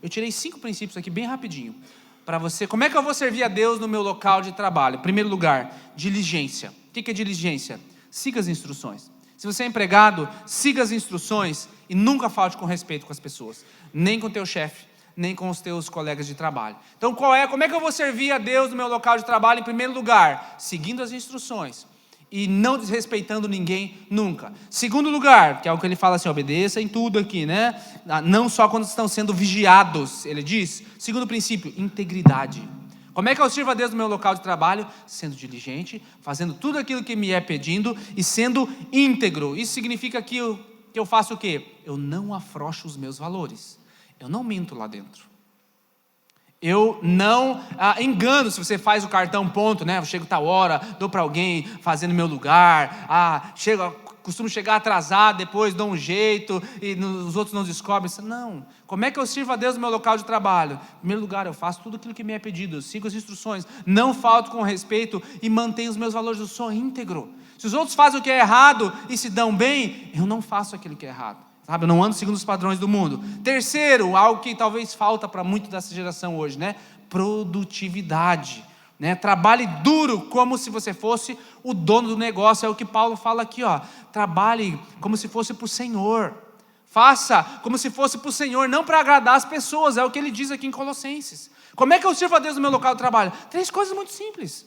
Eu tirei 5 princípios aqui bem rapidinho para você. Como é que eu vou servir a Deus no meu local de trabalho? Em primeiro lugar, diligência. O que é diligência? Siga as instruções. Se você é empregado, siga as instruções e nunca falte com respeito com as pessoas, nem com o teu chefe, nem com os teus colegas de trabalho. Então como é que eu vou servir a Deus no meu local de trabalho? Em primeiro lugar, seguindo as instruções e não desrespeitando ninguém nunca. Segundo lugar, que é o que ele fala assim, obedeça em tudo aqui, né? Não só quando estão sendo vigiados, ele diz. Segundo princípio, integridade. Como é que eu sirvo a Deus no meu local de trabalho? Sendo diligente, fazendo tudo aquilo que me é pedindo e sendo íntegro. Isso significa que eu faço o quê? Eu não afrouxo os meus valores. Eu não minto lá dentro. Eu não engano. Se você faz o cartão ponto, né? Eu chego tal hora, dou para alguém fazer no meu lugar. Costumo chegar atrasado, depois dou um jeito e os outros não descobrem. Não. Como é que eu sirvo a Deus no meu local de trabalho? Em primeiro lugar, eu faço tudo aquilo que me é pedido. Eu sigo as instruções. Não falto com respeito e mantenho os meus valores. Eu sou íntegro. Se os outros fazem o que é errado e se dão bem, eu não faço aquilo que é errado. Sabe, eu não ando segundo os padrões do mundo. Terceiro, algo que talvez falta para muito dessa geração hoje, né? Produtividade, né? Trabalhe duro como se você fosse o dono do negócio. É o que Paulo fala aqui, ó. Trabalhe como se fosse para o Senhor. Faça como se fosse para o Senhor, não para agradar as pessoas. É o que ele diz aqui em Colossenses. Como é que eu sirvo a Deus no meu local de trabalho? 3 coisas muito simples.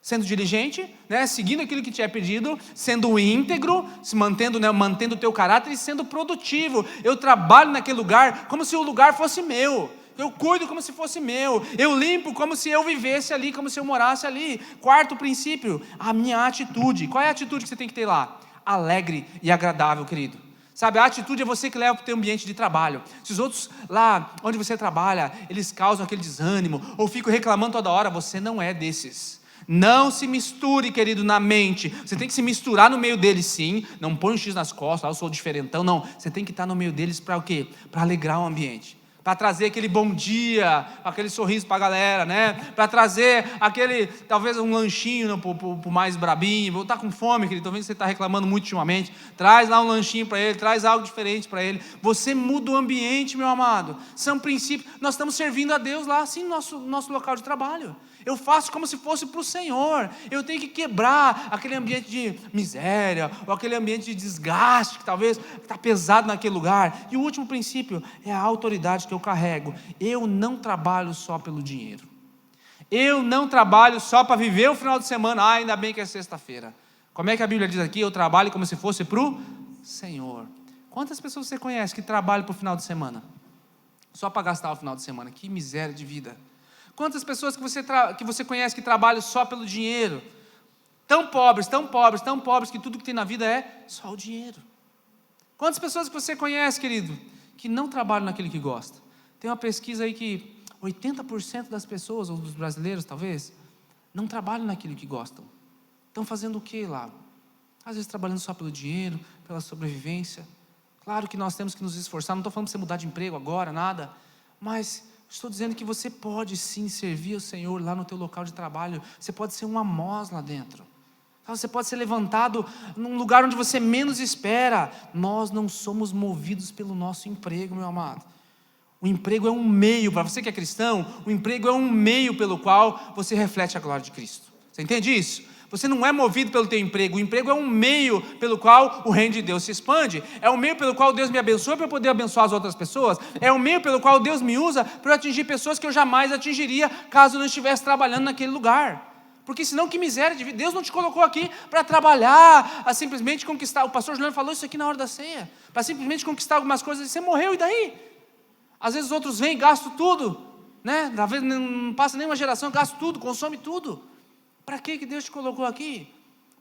Sendo diligente, né, seguindo aquilo que te é pedido, sendo íntegro, se mantendo, né, mantendo o teu caráter e sendo produtivo. Eu trabalho naquele lugar como se o lugar fosse meu. Eu cuido como se fosse meu. Eu limpo como se eu vivesse ali, como se eu morasse ali. Quarto princípio, a minha atitude. Qual é a atitude que você tem que ter lá? Alegre e agradável, querido. Sabe, a atitude é você que leva para o teu ambiente de trabalho. Se os outros lá onde você trabalha, eles causam aquele desânimo ou ficam reclamando toda hora, você não é desses. Não se misture, querido, na mente. Você tem que se misturar no meio deles, sim. Não põe um X nas costas, eu sou diferentão. Não, você tem que estar no meio deles para o quê? Para alegrar o ambiente, para trazer aquele bom dia, aquele sorriso para a galera, né? Para trazer aquele, talvez um lanchinho para o mais brabinho. Vou estar com fome, querido, estou vendo que você está reclamando muito ultimamente. Traz lá um lanchinho para ele, traz algo diferente para ele. Você muda o ambiente, meu amado. São princípios. Nós estamos servindo a Deus lá, assim, no nosso local de trabalho. Eu faço como se fosse para o Senhor. Eu tenho que quebrar aquele ambiente de miséria, ou aquele ambiente de desgaste, que talvez está pesado naquele lugar. E o último princípio é a autoridade que eu carrego. Eu não trabalho só pelo dinheiro. Eu não trabalho só para viver o final de semana. Ainda bem que é sexta-feira. Como é que a Bíblia diz aqui? Eu trabalho como se fosse para o Senhor. Quantas pessoas você conhece que trabalham para o final de semana? Só para gastar o final de semana. Que miséria de vida. Quantas pessoas que você conhece que trabalham só pelo dinheiro? Tão pobres, tão pobres, tão pobres que tudo que tem na vida é só o dinheiro. Quantas pessoas que você conhece, querido, que não trabalham naquilo que gosta? Tem uma pesquisa aí que 80% das pessoas, ou dos brasileiros talvez, não trabalham naquilo que gostam. Estão fazendo o que lá? Às vezes trabalhando só pelo dinheiro, pela sobrevivência. Claro que nós temos que nos esforçar, não estou falando para você mudar de emprego agora, nada, mas estou dizendo que você pode sim servir o Senhor lá no teu local de trabalho. Você pode ser um Amós lá dentro. Você pode ser levantado num lugar onde você menos espera. Nós não somos movidos pelo nosso emprego, meu amado. O emprego é um meio, para você que é cristão, o emprego é um meio pelo qual você reflete a glória de Cristo. Você entende isso? Você não é movido pelo teu emprego. O emprego é um meio pelo qual o reino de Deus se expande. É um meio pelo qual Deus me abençoa para eu poder abençoar as outras pessoas. É um meio pelo qual Deus me usa para eu atingir pessoas que eu jamais atingiria caso eu não estivesse trabalhando naquele lugar. Porque senão que miséria de vida. Deus não te colocou aqui para trabalhar, a simplesmente conquistar. O pastor Juliano falou isso aqui na hora da ceia. Para simplesmente conquistar algumas coisas. Você morreu e daí? Às vezes os outros vêm e gastam tudo, né? Às vezes não passa nenhuma geração, gasta tudo, consome tudo. Para que Deus te colocou aqui?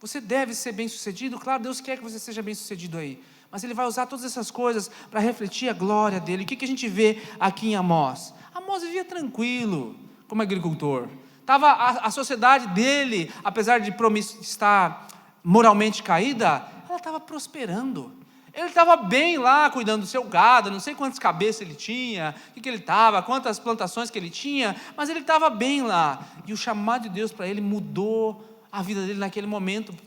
Você deve ser bem sucedido. Claro, Deus quer que você seja bem sucedido aí, mas Ele vai usar todas essas coisas para refletir a glória dEle. O que a gente vê aqui em Amós? Amós vivia tranquilo como agricultor. A sociedade dele, apesar de estar moralmente caída, ela estava prosperando. Ele estava bem lá, cuidando do seu gado, não sei quantas cabeças ele tinha, o que ele estava, quantas plantações que ele tinha, mas ele estava bem lá. E o chamado de Deus para ele mudou a vida dele naquele momento.